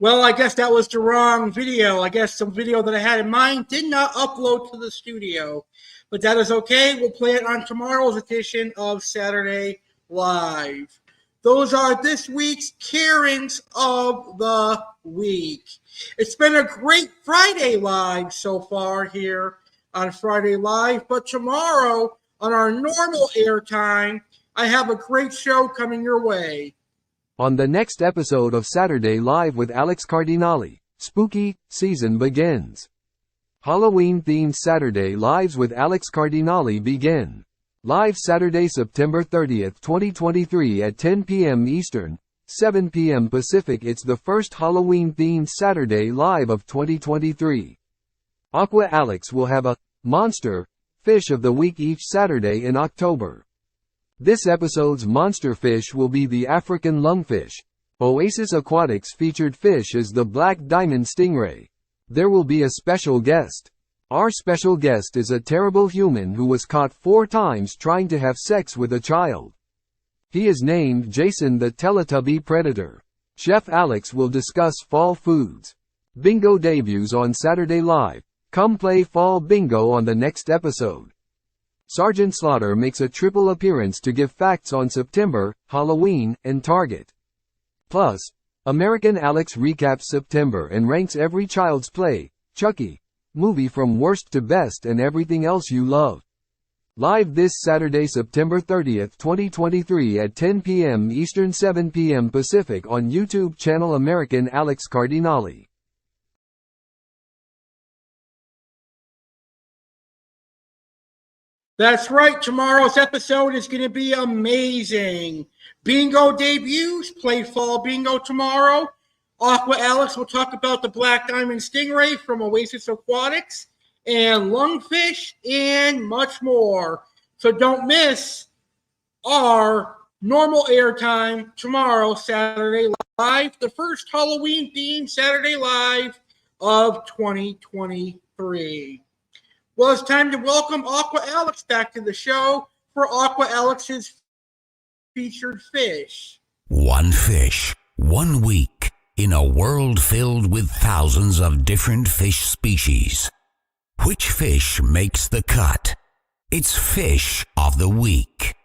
Well, I guess that was the wrong video. I guess some video that I had in mind did not upload to the studio. But that is okay. We'll play it on tomorrow's edition of Saturday Live. Those are this week's Karens of the Week. It's been a great Friday Live so far here on Friday Live. But tomorrow, on our normal airtime, I have a great show coming your way. On the next episode of Saturday Live with Alex Cardinale, spooky season begins. Halloween-themed Saturday Lives with Alex Cardinale begin. Live Saturday, September 30th, 2023 at 10 p.m. Eastern, 7 p.m. Pacific. It's the first Halloween-themed Saturday Live of 2023. Aqua Alex will have a monster fish of the week each Saturday in October. This episode's monster fish will be the African lungfish. Oasis Aquatics featured fish is the black diamond stingray. There will be a special guest. Our special guest is a terrible human who was caught 4 times trying to have sex with a child. He is named Jason the Teletubby Predator. Chef Alex will discuss fall foods. Bingo debuts on Saturday Live. Come play Fall Bingo on the next episode. Sergeant Slaughter makes a triple appearance to give facts on September, Halloween, and Target. Plus, American Alex recaps September and ranks every Child's Play, Chucky, movie from worst to best and everything else you love. Live this Saturday, September 30th, 2023 at 10 p.m. Eastern, 7 p.m. Pacific on YouTube channel American Alex Cardinale. That's right. Tomorrow's episode is going to be amazing. Bingo debuts. Play Fall Bingo tomorrow. Aqua Alex will talk about the Black Diamond Stingray from Oasis Aquatics and lungfish and much more. So don't miss our normal airtime tomorrow, Saturday Live, the first Halloween-themed Saturday Live of 2023. Well, it's time to welcome Aqua Alex back to the show for Aqua Alex's featured fish. One fish, 1 week, in a world filled with thousands of different fish species. Which fish makes the cut? It's Fish of the Week.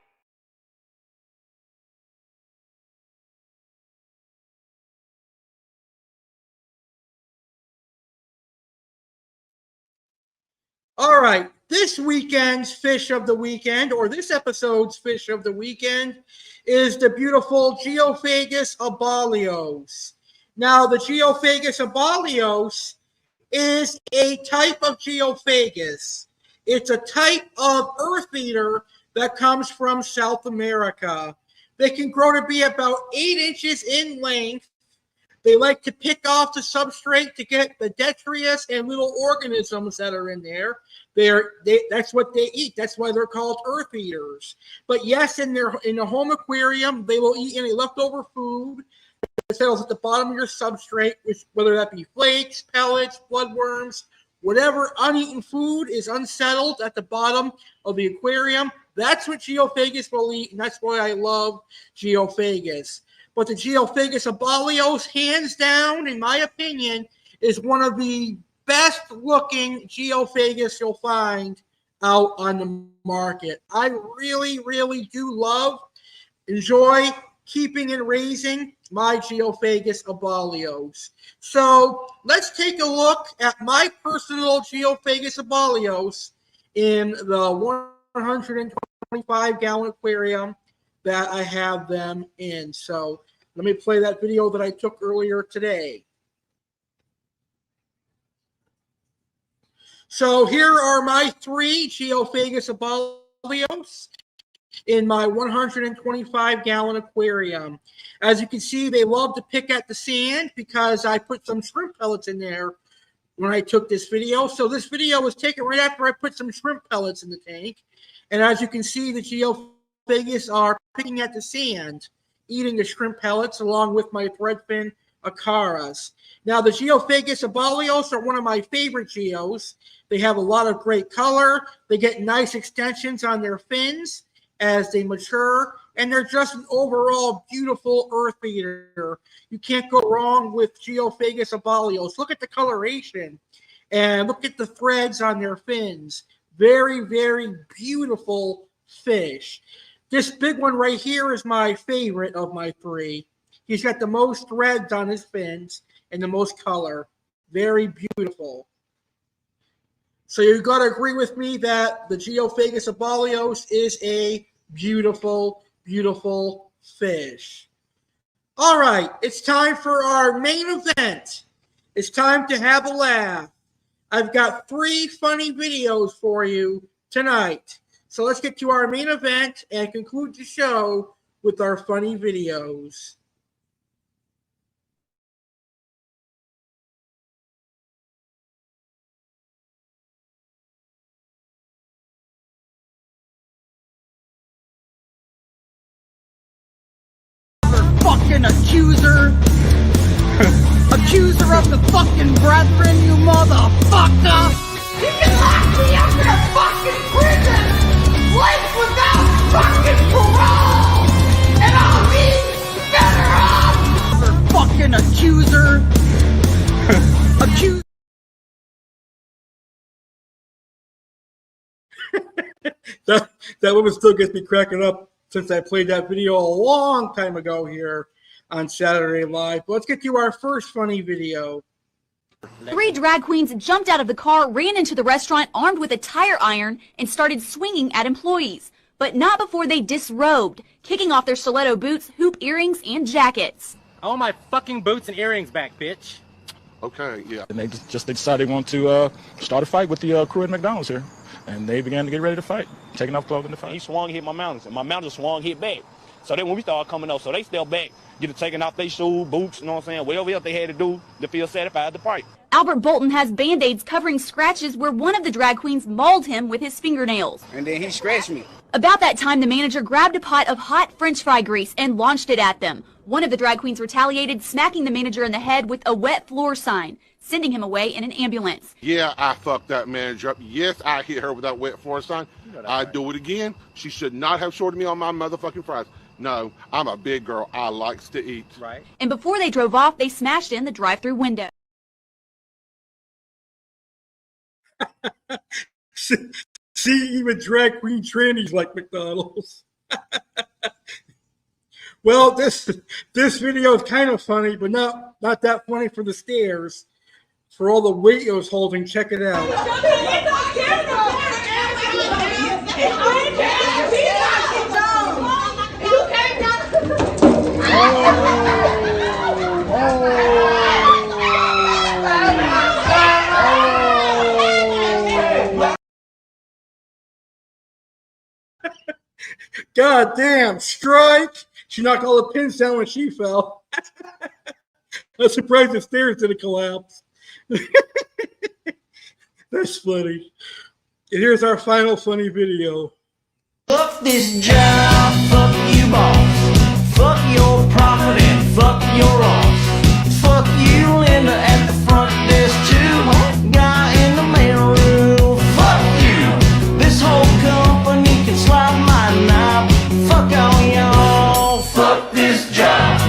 All right, this weekend's fish of the weekend, or this episode's fish of the weekend, is the beautiful Geophagus abalios. Now, the Geophagus abalios is a type of Geophagus. It's a type of earth eater that comes from South America. They can grow to be about 8 inches in length. They like to pick off the substrate to get the detritus and little organisms that are in there. That's what they eat. That's why they're called earth eaters. But yes, in the home aquarium, they will eat any leftover food that settles at the bottom of your substrate, whether that be flakes, pellets, bloodworms, whatever uneaten food is unsettled at the bottom of the aquarium. That's what Geophagus will eat, and that's why I love Geophagus. But the Geophagus Abalios, hands down, in my opinion, is one of the best looking Geophagus you'll find out on the market. I really, really do enjoy keeping and raising my Geophagus Abalios. So let's take a look at my personal Geophagus Abalios in the 125-gallon aquarium that I have them in. So let me play that video that I took earlier today. So here are my 3 Geophagus Abalios in my 125-gallon aquarium. As you can see, they love to pick at the sand because I put some shrimp pellets in there when I took this video. So this video was taken right after I put some shrimp pellets in the tank. And as you can see, the Geophagus are picking at the sand, eating the shrimp pellets along with my threadfin acaras. Now, the Geophagus Abalios are one of my favorite geos. They have a lot of great color. They get nice extensions on their fins as they mature, and they're just an overall beautiful earth eater. You can't go wrong with Geophagus Abalios. Look at the coloration and look at the threads on their fins. Very, very beautiful fish. This big one right here is my favorite of my 3. He's got the most threads on his fins and the most color. Very beautiful. So you've got to agree with me that the Geophagus Abalios is a beautiful, beautiful fish. All right, it's time for our main event. It's time to have a laugh. I've got 3 funny videos for you tonight. So let's get to our main event and conclude the show with our funny videos. Fucking accuser of the fucking brethren, you motherfucker! You can lock me up in a fucking prison, life without fucking parole, and I'll be better off. Fucking accuser. That one still gets me cracking up since I played that video a long time ago here on Saturday Live. But let's get to our first funny video. 3 drag queens jumped out of the car, ran into the restaurant armed with a tire iron, and started swinging at employees. But not before they disrobed, kicking off their stiletto boots, hoop earrings, and jackets. I want my fucking boots and earrings back, bitch. Okay, yeah. And they just decided they want to start a fight with the crew at McDonald's here. And they began to get ready to fight, taking off clothing to fight. He swung, hit my mountains, and my mountains swung, hit back. So then when we started coming up, so they stepped back, get to taking off their shoes, boots, you know what I'm saying, whatever else they had to do to feel satisfied at the fight. Albert Bolton has Band-Aids covering scratches where one of the drag queens mauled him with his fingernails. And then he scratched me. About that time, the manager grabbed a pot of hot French fry grease and launched it at them. One of the drag queens retaliated, smacking the manager in the head with a wet floor sign, sending him away in an ambulance. Yeah, I fucked that manager up. Yes, I hit her with that wet floor sign. I'd do it again. She should not have shorted me on my motherfucking fries. No, I'm a big girl. I likes to eat. Right. And before they drove off, they smashed in the drive-through window. See, even drag queen trannies like McDonald's. Well, this video is kind of funny, but not that funny for the stairs. For all the weight it was holding, check it out. God damn, strike. She knocked all the pins down when she fell. I'm surprised the stairs didn't collapse. That's funny. And here's our final funny video. Fuck this job, fuck you boss, fuck your profit and fuck your loss. Fuck you, Linda, at the front desk too. Guy in the mail room, fuck you. This whole company can slide my knob. Fuck all y'all, fuck this job.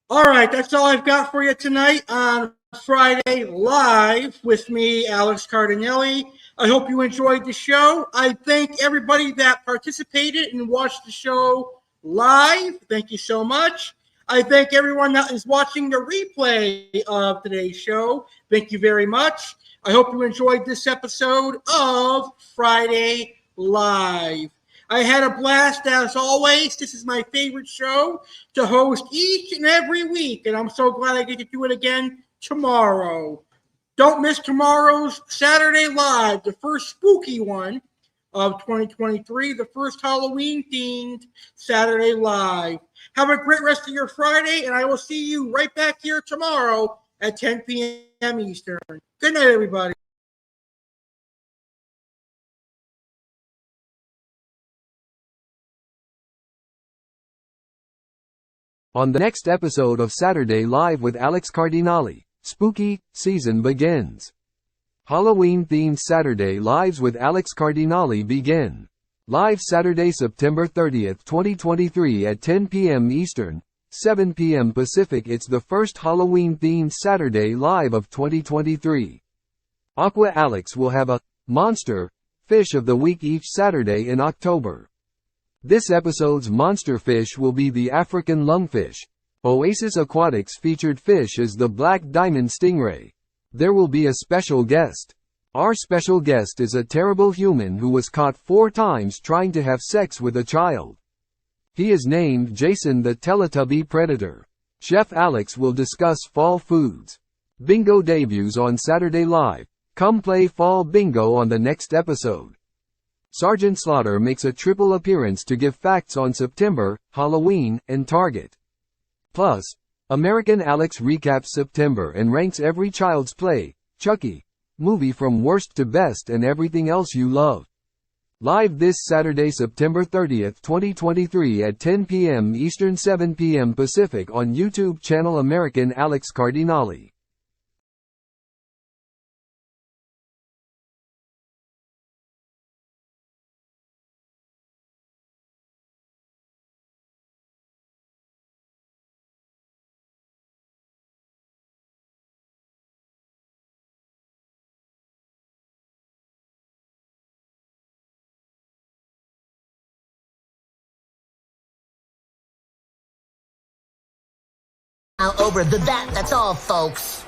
All right, that's all I've got for you tonight on Friday Live with me, Alex Cardinale. I hope you enjoyed the show. I thank everybody that participated and watched the show live. Thank you so much. I thank everyone that is watching the replay of today's show. Thank you very much. I hope you enjoyed this episode of Friday Live. I had a blast as always. This is my favorite show to host each and every week, and I'm so glad I get to do it again tomorrow. Don't miss tomorrow's Saturday Live, the first spooky one of 2023, the first Halloween-themed Saturday Live. Have a great rest of your Friday, and I will see you right back here tomorrow at 10 p.m. Eastern. Good night, everybody. On the next episode of Saturday Live with Alex Cardinale, spooky season begins. Halloween-themed Saturday Lives with Alex Cardinale begin. Live Saturday, September 30th, 2023 at 10 p.m. Eastern, 7 p.m. Pacific. It's the first Halloween-themed Saturday Live of 2023. Aqua Alex will have a monster fish of the week each Saturday in October. This episode's monster fish will be the African lungfish. Oasis Aquatics featured fish is the black diamond stingray. There will be a special guest. Our special guest is a terrible human who was caught 4 times trying to have sex with a child. He is named Jason the Teletubby Predator. Chef Alex will discuss fall foods. Bingo debuts on Saturday Live. Come play Fall Bingo on the next episode. Sergeant Slaughter makes a triple appearance to give facts on September, Halloween, and Target. Plus, American Alex recaps September and ranks every Child's Play, Chucky, movie from worst to best and everything else you love. Live this Saturday, September 30th, 2023 at 10 p.m. Eastern, 7 p.m. Pacific on YouTube channel American Alex Cardinale. Now over the that's all, folks.